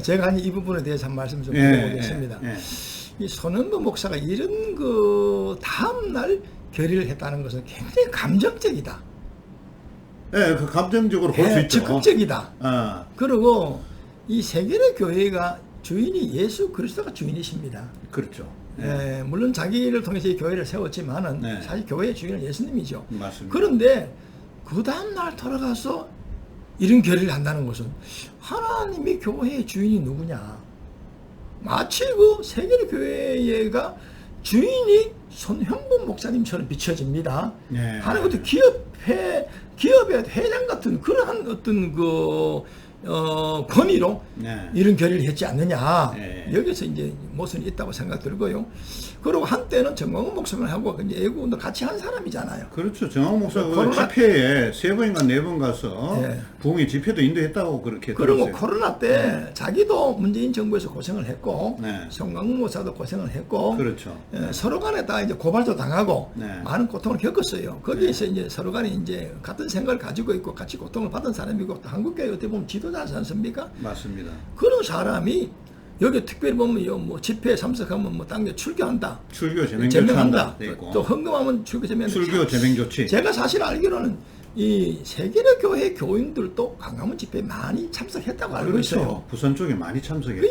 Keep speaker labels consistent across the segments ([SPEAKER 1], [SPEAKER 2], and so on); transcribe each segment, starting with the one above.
[SPEAKER 1] 제가 이 부분에 대해서 한 말씀 좀 드려보겠습니다. 이 손은보 목사가 이런 그 다음날 결의를 했다는 것은 굉장히 감정적이다.
[SPEAKER 2] 예, 그 감정적으로 볼 수 있죠.
[SPEAKER 1] 적극적이다. 그리고 이 세계의 교회가 주인이 예수 그리스도가 주인이십니다.
[SPEAKER 2] 그렇죠.
[SPEAKER 1] 물론 자기를 통해서 이 교회를 세웠지만은 사실 교회의 주인은 예수님이죠.
[SPEAKER 2] 맞습니다.
[SPEAKER 1] 그런데 그 다음날 돌아가서 이런 결의를 한다는 것은 하나님의 교회의 주인이 누구냐? 마치 그 세계의 교회가 주인이 손형범 목사님처럼 비춰집니다. 하나님도 기업의 회장 같은 그러한 어떤 권위로 이런 결의를 했지 않느냐. 여기서 이제 모순이 있다고 생각 들고요. 그리고 한때는 정광훈 목사님하고 이제 애국운동 같이 한 사람이잖아요.
[SPEAKER 2] 그렇죠. 정광훈 목사가 집회에 3번인가 4번 가서 부흥회 집회도 인도했다고 그렇게
[SPEAKER 1] 그리고 코로나 때 자기도 문재인 정부에서 고생을 했고 정광훈 목사도 고생을 했고
[SPEAKER 2] 그렇죠.
[SPEAKER 1] 서로 간에 다 이제 고발도 당하고 많은 고통을 겪었어요. 거기에서 이제 서로 간에 이제 같은 생각을 가지고 있고 같이 고통을 받은 사람이고 또 한국교회 어떻게 보면 지도자지 않습니까?
[SPEAKER 2] 맞습니다.
[SPEAKER 1] 그런 사람이 여기 특별히 보면 뭐 집회에 참석하면 뭐 당내 출교한다.
[SPEAKER 2] 출교 제명한다.
[SPEAKER 1] 또 헌금하면 출교 제명.
[SPEAKER 2] 출교 제명 조치.
[SPEAKER 1] 제가 사실 알기로는 이 세계의 교회 교인들도 광화문 집회에 많이 참석했다고 알고
[SPEAKER 2] 그렇죠.
[SPEAKER 1] 있어요.
[SPEAKER 2] 부산 쪽에 많이 참석했죠.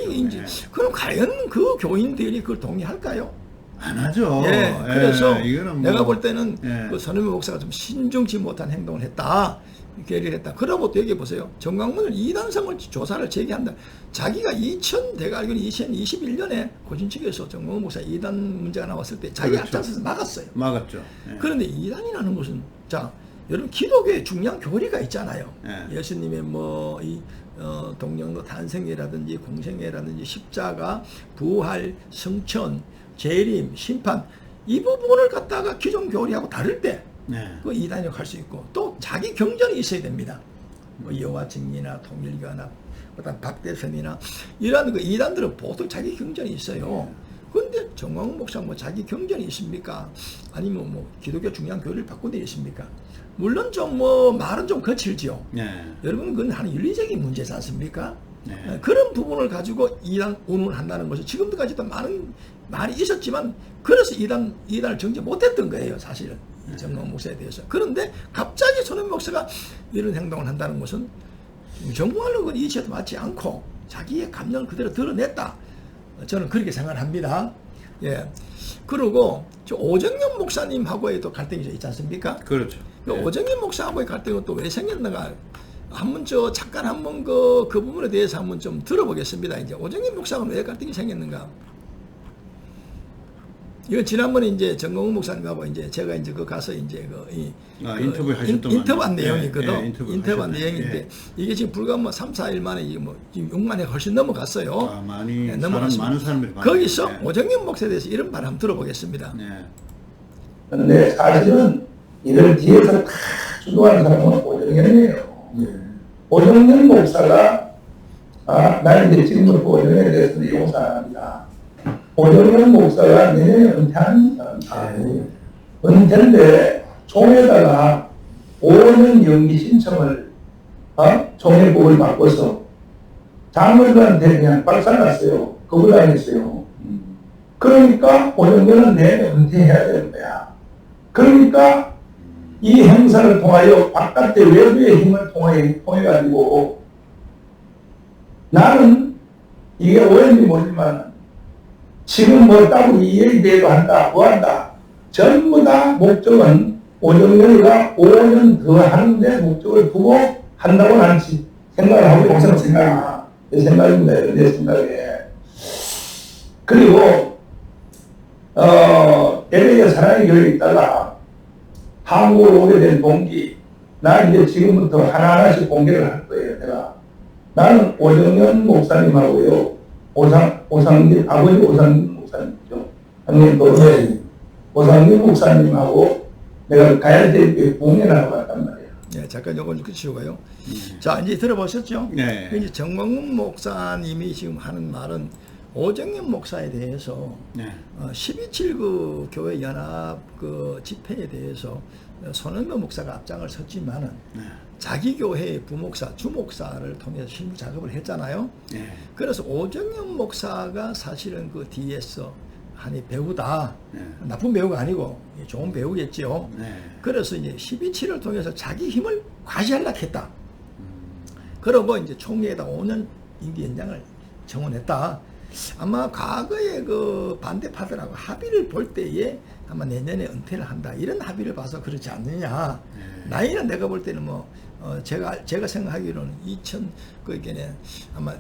[SPEAKER 1] 그럼 과연 그 교인들이 그걸 동의할까요?
[SPEAKER 2] 안 하죠.
[SPEAKER 1] 그래서
[SPEAKER 2] 이거는
[SPEAKER 1] 내가 볼 때는 그 손은보 목사가 좀 신중치 못한 행동을 했다. 결의를 했다. 그러고 또 얘기해 보세요. 정광훈을 이단성을 조사를 제기한다. 자기가 내가 알기로는 2021년에 고진 측에서 정광훈 목사 이단 문제가 나왔을 때 자기 앞장서서 막았어요.
[SPEAKER 2] 막았죠.
[SPEAKER 1] 그런데 이단이라는 것은 여러분 기독교에 중요한 교리가 있잖아요. 예수님의 동정로 탄생이라든지 공생애라든지 십자가, 부활, 성천, 재림, 심판 이 부분을 갖다가 기존 교리하고 다를 때 그 이단이라고 할 수 있고 또 자기 경전이 있어야 됩니다. 뭐 여호와 증인이나 통일교나 그다음 박대선이나 이런 그 이단들은 보통 자기 경전이 있어요. 그런데 정광훈 목사 뭐 자기 경전이 있습니까? 아니면 뭐 기독교 중요한 교리를 바꾼 데 있습니까? 물론 좀 말은 좀 거칠죠. 여러분 그건 하나의 윤리적인 문제지 않습니까? 그런 부분을 가지고 이단 운운을 한다는 것은 지금까지도 많은 말이 있었지만 그래서 이단을 정지 못했던 거예요, 사실은. 정광훈 목사에 대해서. 그런데 갑자기 손은보 목사가 이런 행동을 한다는 것은 정말로 그 이치에도 맞지 않고 자기의 감정을 그대로 드러냈다. 저는 그렇게 생각합니다. 그리고 오정현 목사님하고의 또 갈등이 있지 않습니까?
[SPEAKER 2] 그렇죠.
[SPEAKER 1] 오정현 목사하고의 갈등은 또 왜 생겼는가? 잠깐 한번 그 부분에 대해서 한번 좀 들어보겠습니다. 이제 오정현 목사는 왜 갈등이 생겼는가? 이건 지난번에 이제 정광훈 목사님하고 이제 제가 이제 가서 이제
[SPEAKER 2] 인터뷰 하셨던
[SPEAKER 1] 인터뷰한 내용이거든. 인터뷰한 내용인데 이게 지금 불과 3, 4일 만에 지금 6만 회 훨씬 넘어갔어요.
[SPEAKER 2] 많은 사람들이
[SPEAKER 1] 거기서 오정현 목사에 대해서 이런 말 한번 들어보겠습니다.
[SPEAKER 3] 그런데 사실은 이를 뒤에서 다 주도하는 사람은 오정현이에요. 오정현 목사가 나는 이제 지금부터 오정현에 대해서는 용서합니다. 오정현 목사가 내년에 은퇴하는 사람이에요. 은퇴인데 총회에다가 5년 연기 신청을 총회법을 바꿔서 장로들한테 그냥 박살났어요. 거부당했어요. 그러니까 오정현은 내년에 은퇴해야 되는 거야. 그러니까 이 행사를 통하여 바깥의 외부의 힘을 통해가지고 나는 이게 오해인지 모르지만 지금 따고 이 얘기대로 한다, 뭐 한다. 전부 다 목적은 오정현이가 5년 더 하는데 목적을 두고 한다고 나는 생각을 하고 있습니다. 내 생각입니다. 내 생각에. 그리고, LA에 사랑의 교회에 있다가 한국으로 오게 된 동기, 나 이제 지금부터 하나하나씩 공개를 할 거예요, 내가. 나는 오정현 목사님하고요. 오상진, 아버지 오상진 목사님이죠. 형님 또, 오상진 목사님하고 내가 가야대교회 부흥회를 하고 갔단 말이에요.
[SPEAKER 1] 잠깐 요걸 끝이고요. 자, 이제 들어보셨죠? 이제 정광훈 목사님이 지금 하는 말은 오정현 목사에 대해서 12.7 그 교회 연합 그 집회에 대해서 손은보 목사가 앞장을 섰지만은 자기 교회의 부목사, 주목사를 통해서 실무 작업을 했잖아요.
[SPEAKER 2] 네.
[SPEAKER 1] 그래서 오정현 목사가 사실은 그 뒤에서 아니 배우다.
[SPEAKER 2] 네.
[SPEAKER 1] 나쁜 배우가 아니고 좋은 배우겠죠.
[SPEAKER 2] 네.
[SPEAKER 1] 그래서 이제 12.7을 통해서 자기 힘을 과시하려고 했다. 그러고 이제 총리에다 5년 임기 연장을 청원했다. 아마 과거에 그 반대파들하고 합의를 볼 때에 아마 내년에 은퇴를 한다. 이런 합의를 봐서 그렇지 않느냐.
[SPEAKER 2] 네.
[SPEAKER 1] 나이는 내가 볼 때는 뭐 제가 생각하기로는 그게는 아마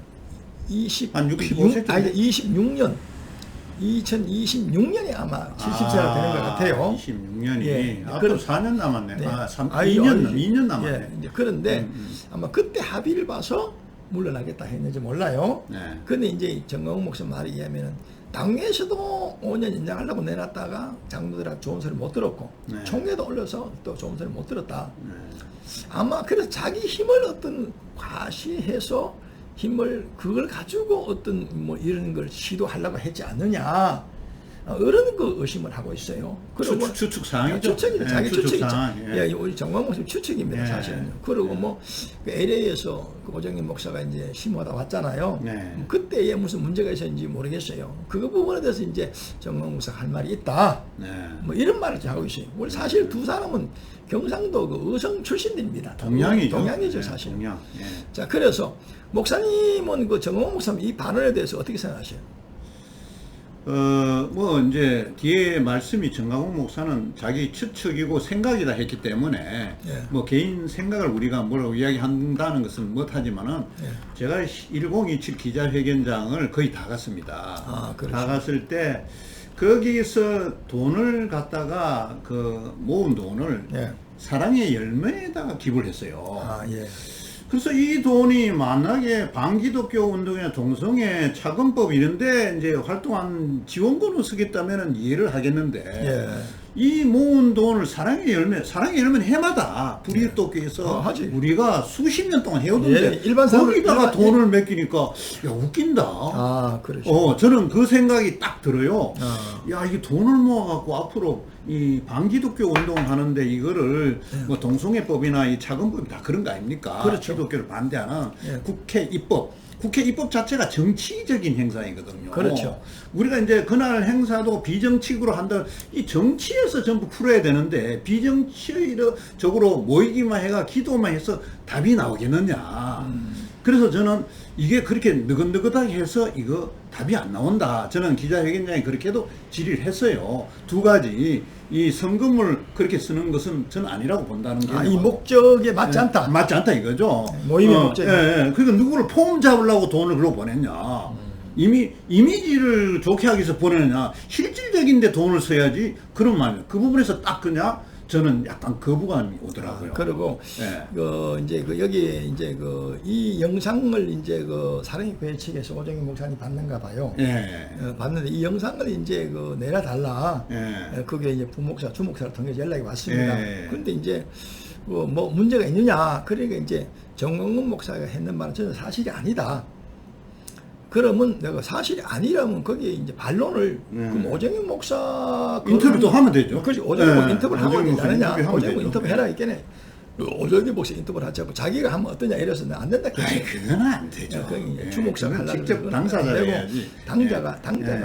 [SPEAKER 2] 65세 정도?
[SPEAKER 1] 26년 2026년에 아마 70세가 되는 것 같아요.
[SPEAKER 2] 26년이
[SPEAKER 1] 예.
[SPEAKER 2] 앞으로 4년 남았네.
[SPEAKER 1] 네.
[SPEAKER 2] 2년 남았네.
[SPEAKER 1] 예. 이제 그런데 아마 그때 합의를 봐서 물러나겠다 했는지 몰라요.
[SPEAKER 2] 네.
[SPEAKER 1] 근데 이제 정광훈 목사 말에 의하면은 당에서도 5년 연장하려고 내놨다가 장로들하고 좋은 소리 못 들었고
[SPEAKER 2] 네.
[SPEAKER 1] 총회도 올려서 또 좋은 소리 못 들었다.
[SPEAKER 2] 네.
[SPEAKER 1] 아마 그래서 자기 힘을 어떤 과시해서 힘을 그걸 가지고 어떤 뭐 이런 걸 시도하려고 했지 않느냐. 이런 그 의심을 하고 있어요. 그리고
[SPEAKER 2] 추측 사항이죠.
[SPEAKER 1] 추측이죠.
[SPEAKER 2] 네,
[SPEAKER 1] 자기 추측이죠.
[SPEAKER 2] 사항. 예.
[SPEAKER 1] 예, 우리 정광훈 목사 추측입니다,
[SPEAKER 2] 예.
[SPEAKER 1] 사실은. 그리고 뭐 그 LA에서 그 오정현 목사가 이제 심호하다 왔잖아요.
[SPEAKER 2] 네.
[SPEAKER 1] 그때에 무슨 문제가 있었는지 모르겠어요. 그 부분에 대해서 이제 정광훈 목사가 할 말이 있다.
[SPEAKER 2] 네.
[SPEAKER 1] 뭐 이런 말을 하고 있어요. 원래 사실 두 사람은 경상도 그 의성 출신들입니다.
[SPEAKER 2] 동양이죠.
[SPEAKER 1] 동양이죠,
[SPEAKER 2] 네,
[SPEAKER 1] 사실.
[SPEAKER 2] 동양. 예.
[SPEAKER 1] 자, 그래서 목사님은 그 정광훈 목사님 이 반언에 대해서 어떻게 생각하세요?
[SPEAKER 2] 뭐 이제 뒤에 말씀이 정광훈 목사는 자기 추측이고 생각이다 했기 때문에
[SPEAKER 1] 예.
[SPEAKER 2] 뭐 개인 생각을 우리가 뭐라고 이야기한다는 것은 못하지만은
[SPEAKER 1] 예.
[SPEAKER 2] 제가 1027 기자회견장을 거의 다 갔습니다.
[SPEAKER 1] 아, 그렇죠.
[SPEAKER 2] 다 갔을 때 거기서 돈을 갖다가 그 모은 돈을
[SPEAKER 1] 예.
[SPEAKER 2] 사랑의 열매에다가 기부를 했어요.
[SPEAKER 1] 아, 예.
[SPEAKER 2] 그래서 이 돈이 만약에 반기독교 운동이나 동성애 차근법 이런데 이제 활동한 지원금으로 쓰겠다면 이해를 하겠는데
[SPEAKER 1] 예.
[SPEAKER 2] 이 모은 돈을 사랑의 열매는 해마다 부리독교에서
[SPEAKER 1] 하지.
[SPEAKER 2] 우리가 수십 년 동안 해오던데
[SPEAKER 1] 예, 일반 사람들-
[SPEAKER 2] 거기다가
[SPEAKER 1] 일반-
[SPEAKER 2] 돈을 맡기니까 야 웃긴다.
[SPEAKER 1] 아, 그렇죠.
[SPEAKER 2] 저는 그 생각이 딱 들어요.
[SPEAKER 1] 아.
[SPEAKER 2] 야, 이게 돈을 모아갖고 앞으로 이 반기독교 운동하는데 이거를 뭐 동성애법이나 이 차근법이 다 그런 거 아닙니까?
[SPEAKER 1] 그렇죠.
[SPEAKER 2] 기독교를 반대하는
[SPEAKER 1] 예.
[SPEAKER 2] 국회 입법 자체가 정치적인 행사이거든요.
[SPEAKER 1] 그렇죠.
[SPEAKER 2] 우리가 이제 그날 행사도 비정치적으로 한다. 이 정치에서 전부 풀어야 되는데 비정치적으로 모이기만 해가 기도만 해서 답이 나오겠느냐. 그래서 저는 이게 그렇게 느긋느긋하게 해서 이거 답이 안 나온다. 저는 기자회견장에 그렇게도 질의를 했어요. 두 가지. 이 성금을 그렇게 쓰는 것은 저는 아니라고 본다는 게.
[SPEAKER 1] 아, 이 목적에 맞지 않다.
[SPEAKER 2] 맞지 않다 이거죠.
[SPEAKER 1] 모임의 목적이.
[SPEAKER 2] 예. 그러니까 누구를 폼 잡으려고 돈을 그러고 보냈냐. 이미지를 좋게 하기 위해서 보내느냐. 실질적인데 돈을 써야지. 그런 말. 그 부분에서 딱 그냥 저는 약간 거부감이 오더라고요.
[SPEAKER 1] 그리고
[SPEAKER 2] 예.
[SPEAKER 1] 이제 여기 이제 이 영상을 이제 사랑의 교회 측에서 오정현 목사님 받는가 봐요.
[SPEAKER 2] 예.
[SPEAKER 1] 봤는데 이 영상을 이제 내려달라.
[SPEAKER 2] 예.
[SPEAKER 1] 그게 이제 주목사를 통해서 연락이 왔습니다.
[SPEAKER 2] 예.
[SPEAKER 1] 그런데 이제 뭐 문제가 있느냐. 그러니까 이제 정광훈 목사가 했는 말은 저는 사실이 아니다. 그러면 내가 사실이 아니라면 거기에 이제 반론을 그럼 오정현 목사
[SPEAKER 2] 인터뷰도 하면 되죠.
[SPEAKER 1] 그렇지. 오정현 목사
[SPEAKER 2] 네.
[SPEAKER 1] 인터뷰를 하면
[SPEAKER 2] 오정현 목사
[SPEAKER 1] 되느냐.
[SPEAKER 2] 인터뷰하면
[SPEAKER 1] 오정현
[SPEAKER 2] 되죠.
[SPEAKER 1] 인터뷰 해라 있겠네. 오정현 목사 인터뷰를 하자고 자기가 하면 어떠냐 이래서 안 된다
[SPEAKER 2] 아니,
[SPEAKER 1] 했지.
[SPEAKER 2] 그건 안 되죠.
[SPEAKER 1] 그게
[SPEAKER 2] 예.
[SPEAKER 1] 주목사가
[SPEAKER 2] 그건
[SPEAKER 1] 하려고
[SPEAKER 2] 직접
[SPEAKER 1] 그건
[SPEAKER 2] 당사자가
[SPEAKER 1] 안 되고
[SPEAKER 2] 해야지.
[SPEAKER 1] 당자가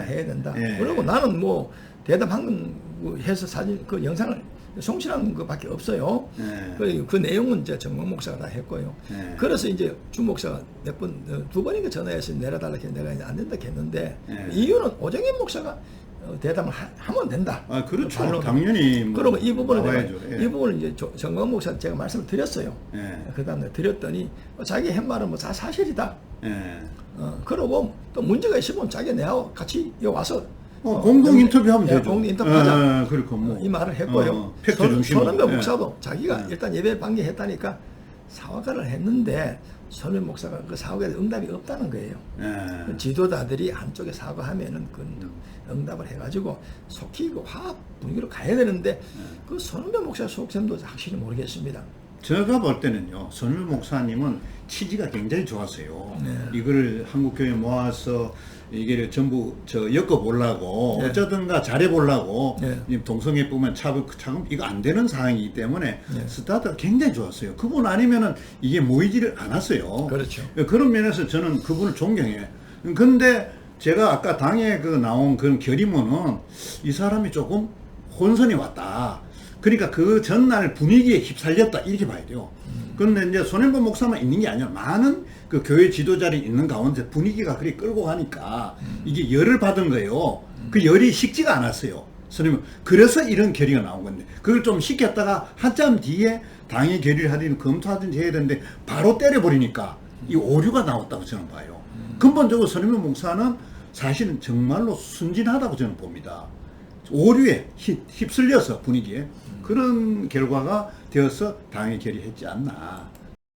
[SPEAKER 2] 예.
[SPEAKER 1] 해야 된다.
[SPEAKER 2] 예.
[SPEAKER 1] 그리고 나는 뭐 대답한 거 해서 사진 그 영상을 송신한 것밖에 없어요.
[SPEAKER 2] 예.
[SPEAKER 1] 그 내용은 이제 정광 목사가 다 했고요.
[SPEAKER 2] 예.
[SPEAKER 1] 그래서 이제 주 목사가 두 번인가 전화해서 내려달라고 했는데 내가 이제 안 된다 했는데
[SPEAKER 2] 예.
[SPEAKER 1] 이유는 오정현 목사가 대답을 하면 된다.
[SPEAKER 2] 아, 그렇죠.
[SPEAKER 1] 반론을.
[SPEAKER 2] 당연히 뭐
[SPEAKER 1] 그러면 이 부분을
[SPEAKER 2] 나와야죠. 예.
[SPEAKER 1] 이 부분을 이제 정광 목사 제가 말씀을 드렸어요.
[SPEAKER 2] 예.
[SPEAKER 1] 그 다음에 드렸더니 자기 한 말은 뭐 다 사실이다.
[SPEAKER 2] 예.
[SPEAKER 1] 그러고 또 문제가 있으면 자기 내하고 같이 여기 와서
[SPEAKER 2] 공동 인터뷰하면 되죠.
[SPEAKER 1] 공동 인터뷰하자.
[SPEAKER 2] 그렇고 뭐
[SPEAKER 1] 이 말을 했고요.
[SPEAKER 2] 팩트 중심으로.
[SPEAKER 1] 손은배
[SPEAKER 2] 예.
[SPEAKER 1] 목사도 자기가 일단 예배 방해했다니까 사과를 했는데 손은배 목사가 그 사과에 응답이 없다는 거예요.
[SPEAKER 2] 예.
[SPEAKER 1] 지도자들이 한쪽에 사과하면은 그 응답을 해가지고 속히 그 화합 분위기로 가야 되는데 그 손은배 목사 속셈도 확실히 모르겠습니다.
[SPEAKER 2] 제가 볼 때는요, 손흥민 목사님은 취지가 굉장히 좋았어요.
[SPEAKER 1] 네.
[SPEAKER 2] 이걸 한국교회 모아서 이게 전부 엮어보려고,
[SPEAKER 1] 네.
[SPEAKER 2] 어쩌든가 잘해보려고,
[SPEAKER 1] 네.
[SPEAKER 2] 동성애뿐만 차금 이거 안 되는 상황이기 때문에
[SPEAKER 1] 네.
[SPEAKER 2] 스타트가 굉장히 좋았어요. 그분 아니면은 이게 모이지를 않았어요.
[SPEAKER 1] 그렇죠.
[SPEAKER 2] 그런 면에서 저는 그분을 존경해. 근데 제가 아까 당에 나온 그런 결의문은 이 사람이 조금 혼선이 왔다. 그러니까 그 전날 분위기에 휩쓸렸다. 이렇게 봐야 돼요. 그런데 이제 손해보 목사만 있는 게 아니라 많은 그 교회 지도자들이 있는 가운데 분위기가 그렇게 끌고 가니까 이게 열을 받은 거예요. 그 열이 식지가 않았어요. 선생님, 그래서 이런 결의가 나온 건데, 그걸 좀 식혔다가 한참 뒤에 당의 결의를 하든지 검토하든지 해야 되는데, 바로 때려버리니까 이 오류가 나왔다고 저는 봐요. 근본적으로 선임의 목사는 사실은 정말로 순진하다고 저는 봅니다. 오류에 휩쓸려서 분위기에 그런 결과가 되어서 당의 결의했지 않나.